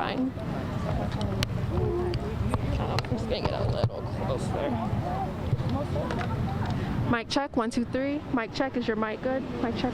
fine. Just getting it a little closer. Mic check, 1, 2, 3. Mic check, is your mic good? Mic check.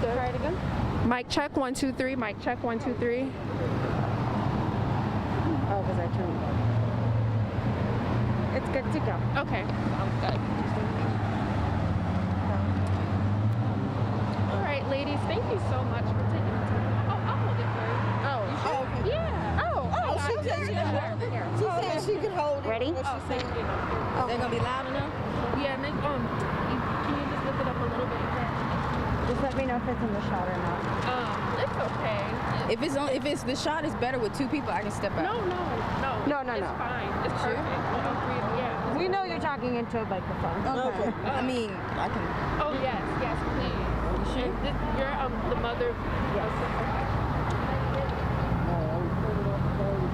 Try it again. Mic check, 1, 2, 3. Mic check, 1, 2, 3. Oh, because I turned it. It's good to go. Okay, sounds good. All right, ladies, thank you so much for taking the time. Oh, I'll hold it for you. Oh, okay. Yeah. She said she could hold it. Ready? Oh, thank you. They're gonna be loud enough? Yeah, can you just lift it up a little bit? Just let me know if it's in the shot or not. It's okay. If it's the shot is better with 2 people, I can step out. No. It's fine. It's perfect. Yeah. We know you're talking into a microphone. Okay. I mean, I can. Oh yes, please. You sure? You're the mother. Yes.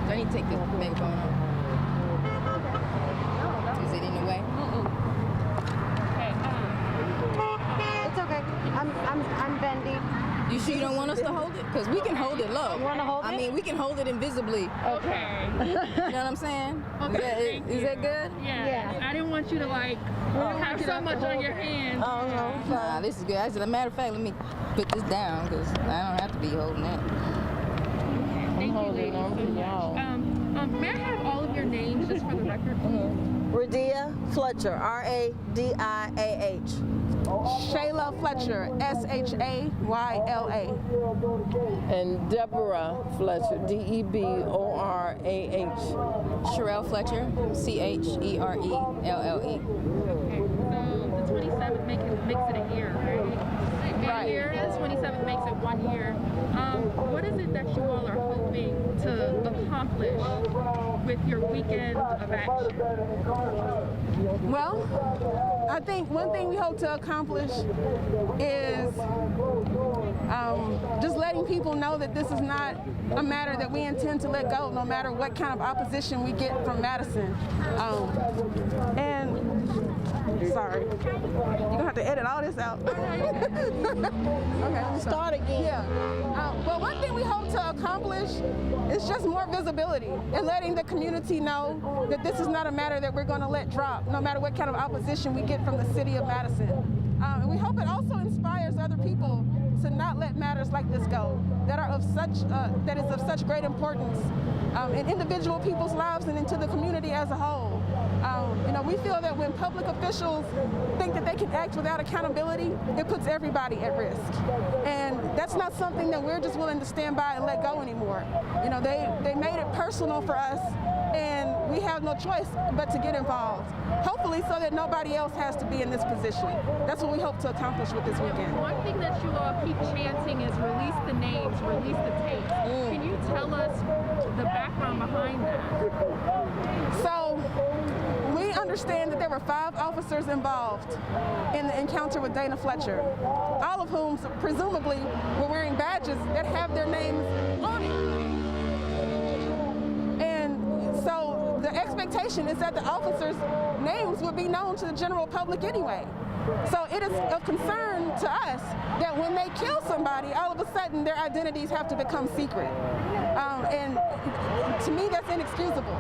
Do I need to take the megaphone off? Is it in the way? Okay. It's okay. I'm bendy. You sure you don't want us to hold it? Because we can hold it low. You want to hold it? I mean, we can hold it invisibly. Okay. You know what I'm saying? Okay. Is that good? Yeah. I didn't want you to have so much on your hands. Oh, no. Nah, this is good. As a matter of fact, let me put this down because I don't have to be holding that. Thank you, ladies, so much. May I have all of your names just for the record, please? Dana Fletcher, R-A-D-I-A-H. Shayla Fletcher, S-H-A-Y-L-A. And Deborah Fletcher, D-E-B-O-R-A-H. Sherelle Fletcher, C-H-E-R-E-L-L-E. Okay, so the 27th makes it a year, right? Right. Year, the 27th makes it 1 year. What is it that you all are hoping to accomplish with your weekend of action? Well, I think one thing we hope to accomplish is just letting people know that this is not a matter that we intend to let go, no matter what kind of opposition we get from Madison. Sorry, you're gonna have to edit all this out. Okay, Start again. Yeah. Well, one thing we hope to accomplish is just more visibility and letting the community know that this is not a matter that we're going to let drop, no matter what kind of opposition we get from the city of Madison. And we hope it also inspires other people to not let matters like this go, that is of such great importance in individual people's lives and into the community as a whole. We feel that when public officials think that they can act without accountability, it puts everybody at risk. And that's not something that we're just willing to stand by and let go anymore. They made it personal for us, and we have no choice but to get involved. Hopefully so that nobody else has to be in this position. That's what we hope to accomplish with this weekend. One thing that you all keep chanting is release the names, release the tapes. Can you tell us the background behind that? So, we understand that there were 5 officers involved in the encounter with Dana Fletcher, all of whom presumably were wearing badges that have their names on it. And so the expectation is that the officers' names would be known to the general public anyway. So it is of concern to us that when they kill somebody, all of a sudden their identities have to become secret. And to me, that's inexcusable.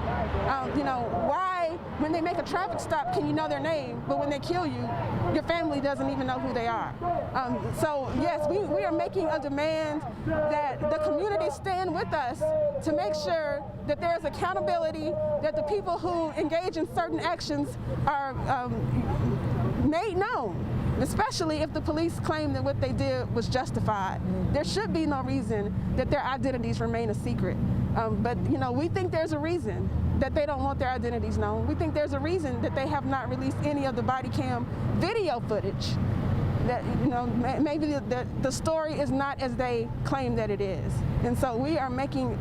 Why, when they make a traffic stop, can you know their name, but when they kill you, your family doesn't even know who they are? So yes, we are making a demand that the community stand with us to make sure that there is accountability, that the people who engage in certain actions are made known, especially if the police claim that what they did was justified. There should be no reason that their identities remain a secret. But we think there's a reason that they don't want their identities known. We think there's a reason that they have not released any of the body cam video footage. That maybe the story is not as they claim that it is. And so we are making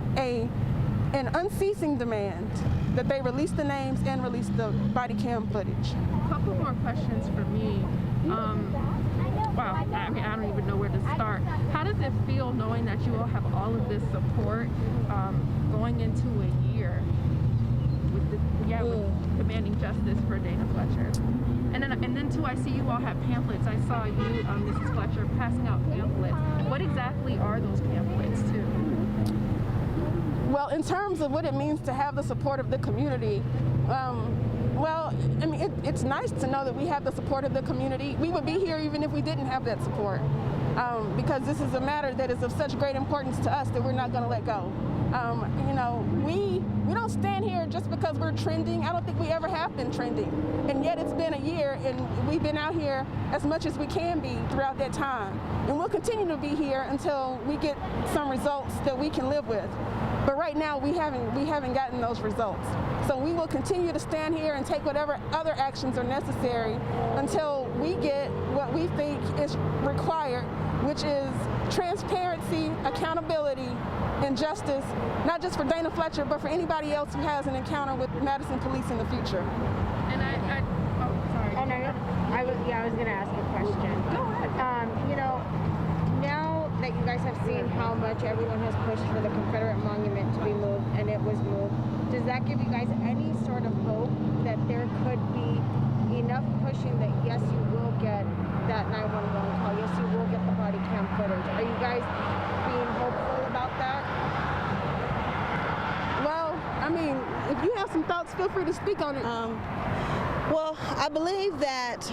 an unceasing demand that they release the names and release the body cam footage. A couple more questions for me. Wow, I don't even know where to start. How does it feel knowing that you all have all of this support going into a year with demanding justice for Dana Fletcher? And then too, I see you all have pamphlets. I saw you, Mrs. Fletcher, passing out pamphlets. What exactly are those pamphlets too? Well, in terms of what it means to have the support of the community, well, I mean, it's nice to know that we have the support of the community. We would be here even if we didn't have that support, because this is a matter that is of such great importance to us that we're not going to let go. You know, we don't stand here just because we're trending. I don't think we ever have been trending. And yet it's been a year, and we've been out here as much as we can be throughout that time. And we'll continue to be here until we get some results that we can live with. But right now, we haven't gotten those results. So we will continue to stand here and take whatever other actions are necessary until we get what we think is required, which is transparency, accountability, and justice, not just for Dana Fletcher, but for anybody else who has an encounter with Madison police in the future. And I was going to ask a question. Go ahead. You know, now that you guys have seen how much everyone has pushed for the Confederate monument to be moved, and it was moved, does that give you guys any sort of hope that there could be enough pushing that yes, you will get that 911 call, yes, you will get the body cam footage? Are you guys being hopeful about that? Well, I mean, if you have some thoughts, feel free to speak on it. Well, I believe that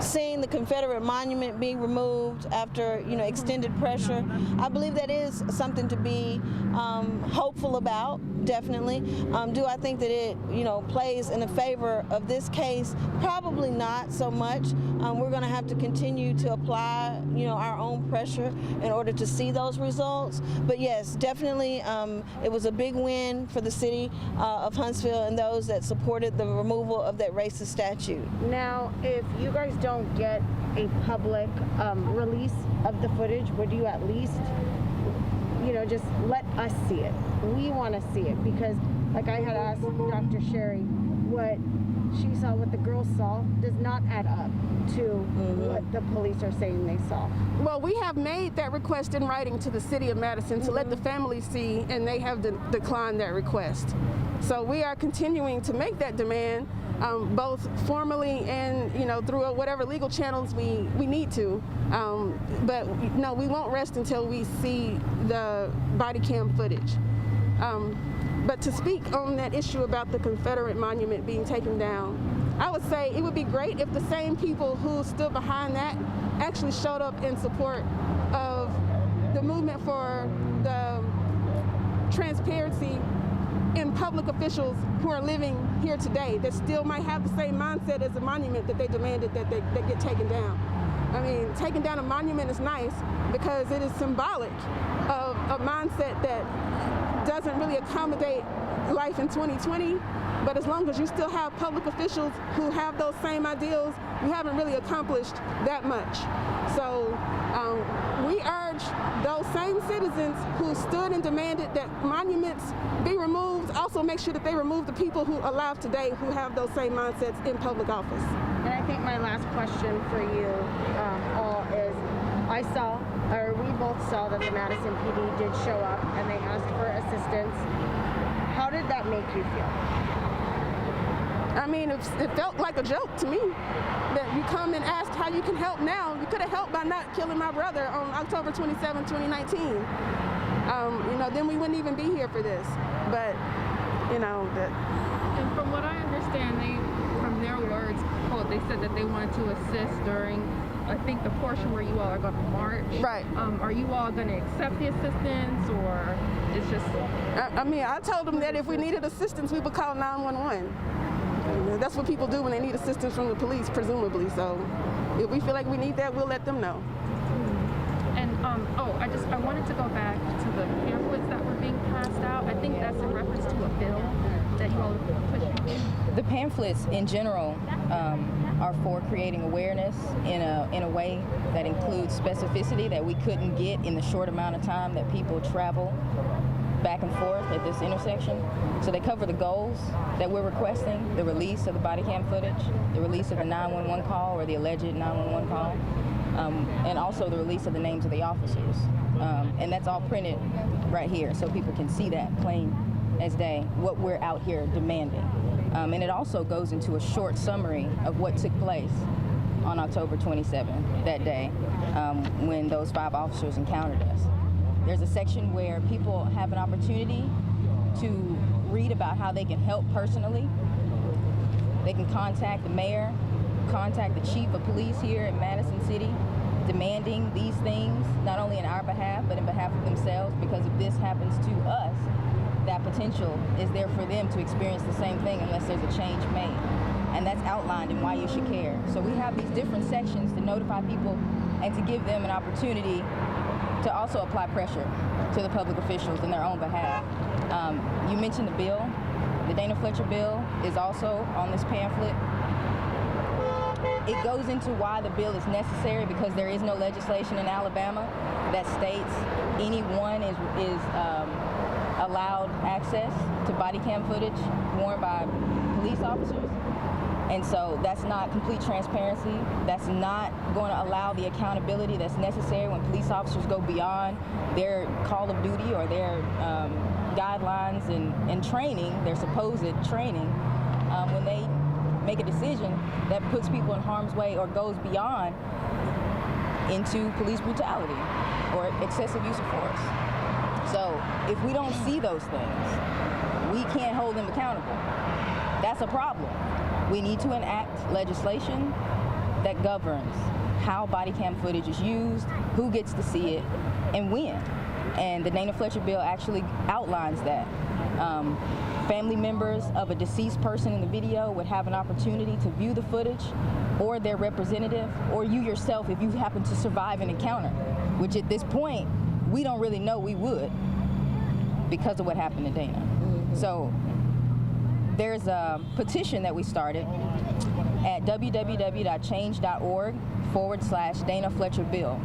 seeing the Confederate monument being removed after, extended pressure, I believe that is something to be hopeful about, definitely. Do I think that it, plays in the favor of this case? Probably not so much. We're going to have to continue to apply, our own pressure in order to see those results. But yes, definitely, it was a big win for the city of Huntsville and those that supported the removal of that racist statue. Now, if you guys don't get a public release of the footage, would you at least, just let us see it? We want to see it because, like I had asked Dr. Sherry, what she saw, what the girls saw, does not add up to what the police are saying they saw. Well, we have made that request in writing to the city of Madison to let the families see, and they have declined that request. So we are continuing to make that demand, both formally and through whatever legal channels we need to. But no, we won't rest until we see the body cam footage. But to speak on that issue about the Confederate monument being taken down, I would say it would be great if the same people who stood behind that actually showed up in support of the movement for the transparency in public officials who are living here today that still might have the same mindset as the monument that they demanded that they get taken down. I mean, taking down a monument is nice because it is symbolic of a mindset that doesn't really accommodate life in 2020, but as long as you still have public officials who have those same ideals, you haven't really accomplished that much. So we urge those same citizens who stood and demanded that monuments be removed, also make sure that they remove the people who are alive today who have those same mindsets in public office. And I think my last question for you all is, we both saw that the Madison PD did show up and they asked for assistance. How did that make you feel? I mean, it felt like a joke to me that you come and ask how you can help now. You could have helped by not killing my brother on October 27, 2019. Then we wouldn't even be here for this. But, And from what I understand, from their words, they said that they wanted to assist during, I think, the portion where you all are going to march. Right. Are you all going to accept the assistance, or it's just? I told them that if we needed assistance, we would call 911. That's what people do when they need assistance from the police, presumably. So if we feel like we need that, we'll let them know. And I wanted to go back to the pamphlets that were being passed out. I think that's in reference to a bill that you all are pushing. The pamphlets in general are for creating awareness in a way that includes specificity that we couldn't get in the short amount of time that people travel back and forth at this intersection. So they cover the goals that we're requesting: the release of the body cam footage, the release of the 911 call or the alleged 911 call, and also the release of the names of the officers. And that's all printed right here so people can see that plain as day, what we're out here demanding. And it also goes into a short summary of what took place on October 27th, that day, when those 5 officers encountered us. There's a section where people have an opportunity to read about how they can help personally. They can contact the mayor, contact the chief of police here in Madison City, demanding these things, not only in our behalf, but in behalf of themselves, because if this happens to us, that potential is there for them to experience the same thing unless there's a change made. And that's outlined in Why You Should Care. So we have these different sections to notify people and to give them an opportunity to also apply pressure to the public officials in their own behalf. You mentioned the bill. The Dana Fletcher bill is also on this pamphlet. It goes into why the bill is necessary, because there is no legislation in Alabama that states anyone is allowed access to body cam footage worn by police officers. And so that's not complete transparency. That's not going to allow the accountability that's necessary when police officers go beyond their call of duty or their guidelines and training, their supposed training, when they make a decision that puts people in harm's way or goes beyond into police brutality or excessive use of force. So if we don't see those things, we can't hold them accountable. That's a problem. We need to enact legislation that governs how body cam footage is used, who gets to see it, and when. And the Dana Fletcher bill actually outlines that. Family members of a deceased person in the video would have an opportunity to view the footage, or their representative, or you yourself if you happen to survive an encounter, which at this point, we don't really know we would because of what happened to Dana. So there's a petition that we started at www.change.org/Dana Fletcher bill,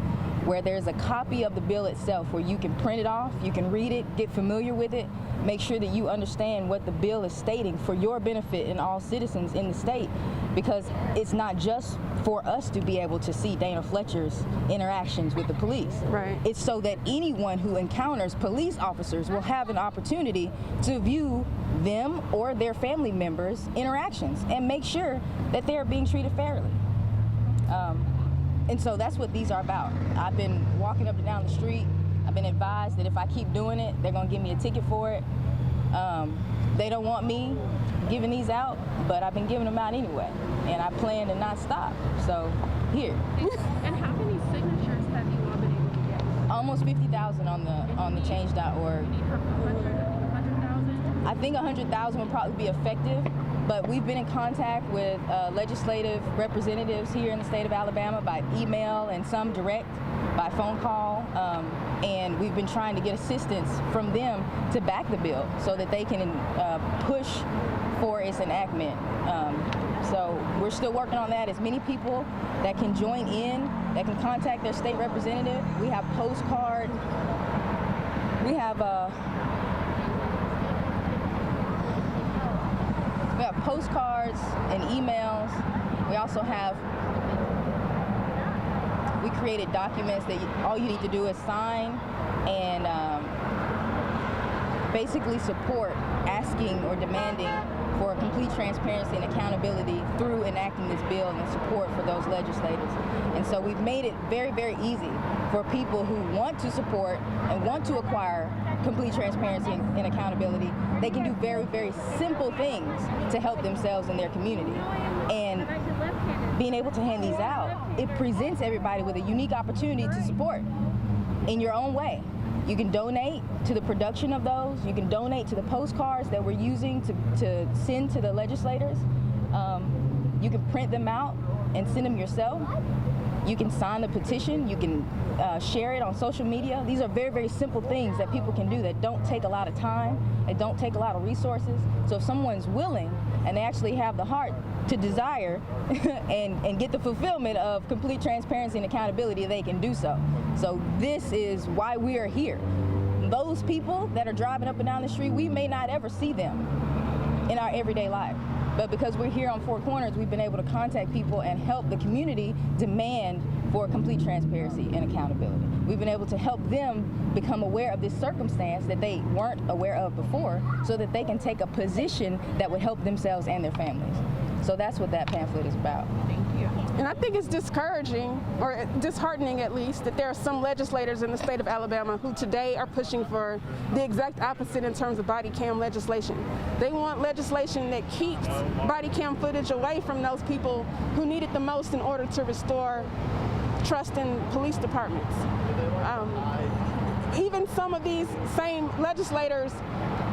where there's a copy of the bill itself where you can print it off, you can read it, get familiar with it, make sure that you understand what the bill is stating for your benefit and all citizens in the state, because it's not just for us to be able to see Dana Fletcher's interactions with the police. Right. It's so that anyone who encounters police officers will have an opportunity to view them or their family members' interactions and make sure that they're being treated fairly. And so that's what these are about. I've been walking up and down the street. I've been advised that if I keep doing it, they're gonna give me a ticket for it. They don't want me giving these out, but I've been giving them out anyway. And I plan to not stop, so here. And how many signatures have you all been able to get? Almost 50,000 on the change.org. You need 100,000? I think 100,000 would probably be effective, but we've been in contact with legislative representatives here in the state of Alabama by email and some direct by phone call, and we've been trying to get assistance from them to back the bill so that they can push for its enactment. So we're still working on that. As many people that can join in, that can contact their state representative. We have postcard. We have postcards and emails. We also have, we created documents that all you need to do is sign and basically support asking or demanding for complete transparency and accountability through enacting this bill and the support for those legislators. And so we've made it very, very easy for people who want to support and want to acquire complete transparency and accountability. They can do very, very simple things to help themselves and their community. And being able to hand these out, it presents everybody with a unique opportunity to support in your own way. You can donate to the production of those. You can donate to the postcards that we're using to send to the legislators. You can print them out and send them yourself. You can sign the petition. You can share it on social media. These are very, very simple things that people can do that don't take a lot of time, that don't take a lot of resources. So if someone's willing and they actually have the heart to desire and get the fulfillment of complete transparency and accountability, they can do so. So this is why we are here. Those people that are driving up and down the street, we may not ever see them in our everyday life. But because we're here on Four Corners, we've been able to contact people and help the community demand for complete transparency and accountability. We've been able to help them become aware of this circumstance that they weren't aware of before, so that they can take a position that would help themselves and their families. So that's what that pamphlet is about. Thank you. And I think it's discouraging, or disheartening at least, that there are some legislators in the state of Alabama who today are pushing for the exact opposite in terms of body cam legislation. They want legislation that keeps body cam footage away from those people who need it the most in order to restore trust in police departments. Even some of these same legislators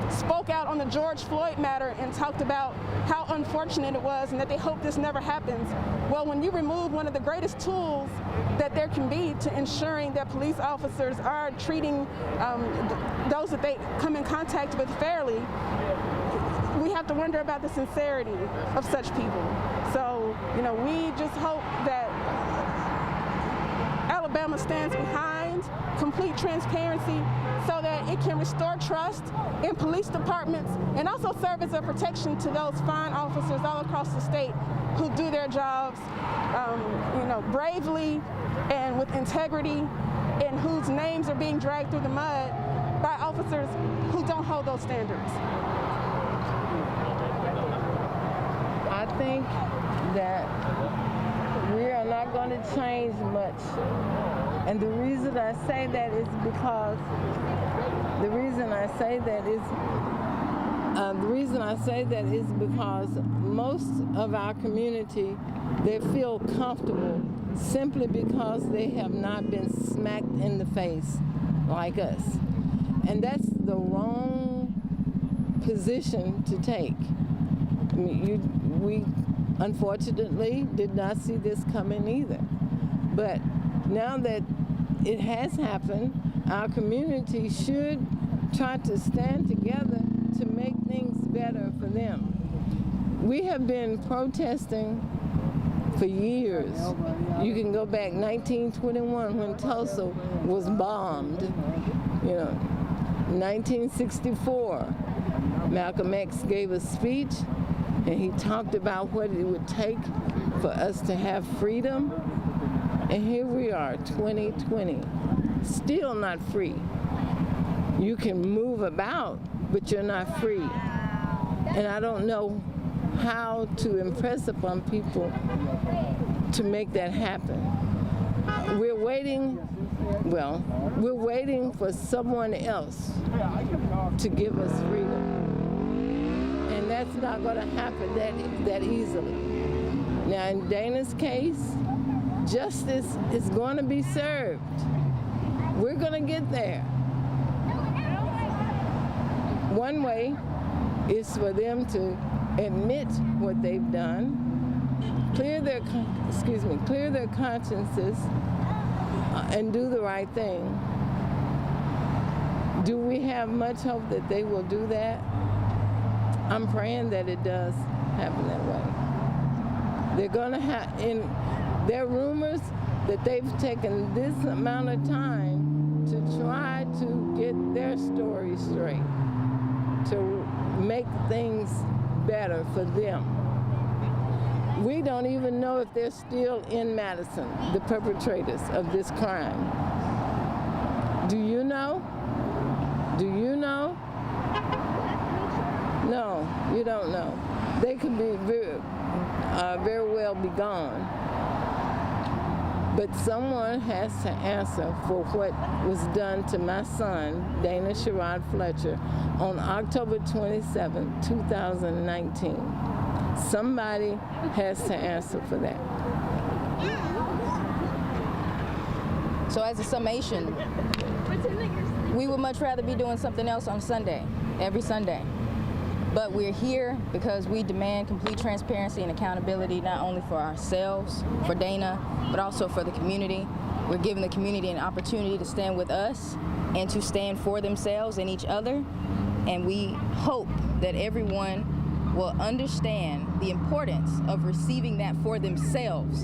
spoke out on the George Floyd matter and talked about how unfortunate it was and that they hope this never happens. Well, when you remove one of the greatest tools that there can be to ensuring that police officers are treating those that they come in contact with fairly, we have to wonder about the sincerity of such people. So, we just hope that Alabama stands behind complete transparency so that it can restore trust in police departments and also serve as a protection to those fine officers all across the state who do their jobs, bravely and with integrity, and whose names are being dragged through the mud by officers who don't hold those standards. I think that we are not going to change much. And the reason I say that is because most of our community, they feel comfortable simply because they have not been smacked in the face like us. And that's the wrong position to take. I mean, we unfortunately did not see this coming either. But now that it has happened, our community should try to stand together to make things better for them. We have been protesting for years. You can go back 1921 when Tulsa was bombed. 1964, Malcolm X gave a speech and he talked about what it would take for us to have freedom. And here we are, 2020, still not free. You can move about, but you're not free. And I don't know how to impress upon people to make that happen. We're waiting for someone else to give us freedom. And that's not going to happen that easily. Now, in Dana's case, justice is going to be served. We're going to get there. One way is for them to admit what they've done, clear their consciences, and do the right thing. Do we have much hope that they will do that? I'm praying that it does happen that way. They're going to have, there are rumors that they've taken this amount of time to try to get their story straight, to make things better for them. We don't even know if they're still in Madison, the perpetrators of this crime. Do you know? Do you know? No, you don't know. They could be very well be gone. But someone has to answer for what was done to my son, Dana Fletcher, on October 27, 2019. Somebody has to answer for that. So as a summation, we would much rather be doing something else on Sunday, every Sunday. But we're here because we demand complete transparency and accountability, not only for ourselves, for Dana, but also for the community. We're giving the community an opportunity to stand with us and to stand for themselves and each other. And we hope that everyone will understand the importance of receiving that for themselves.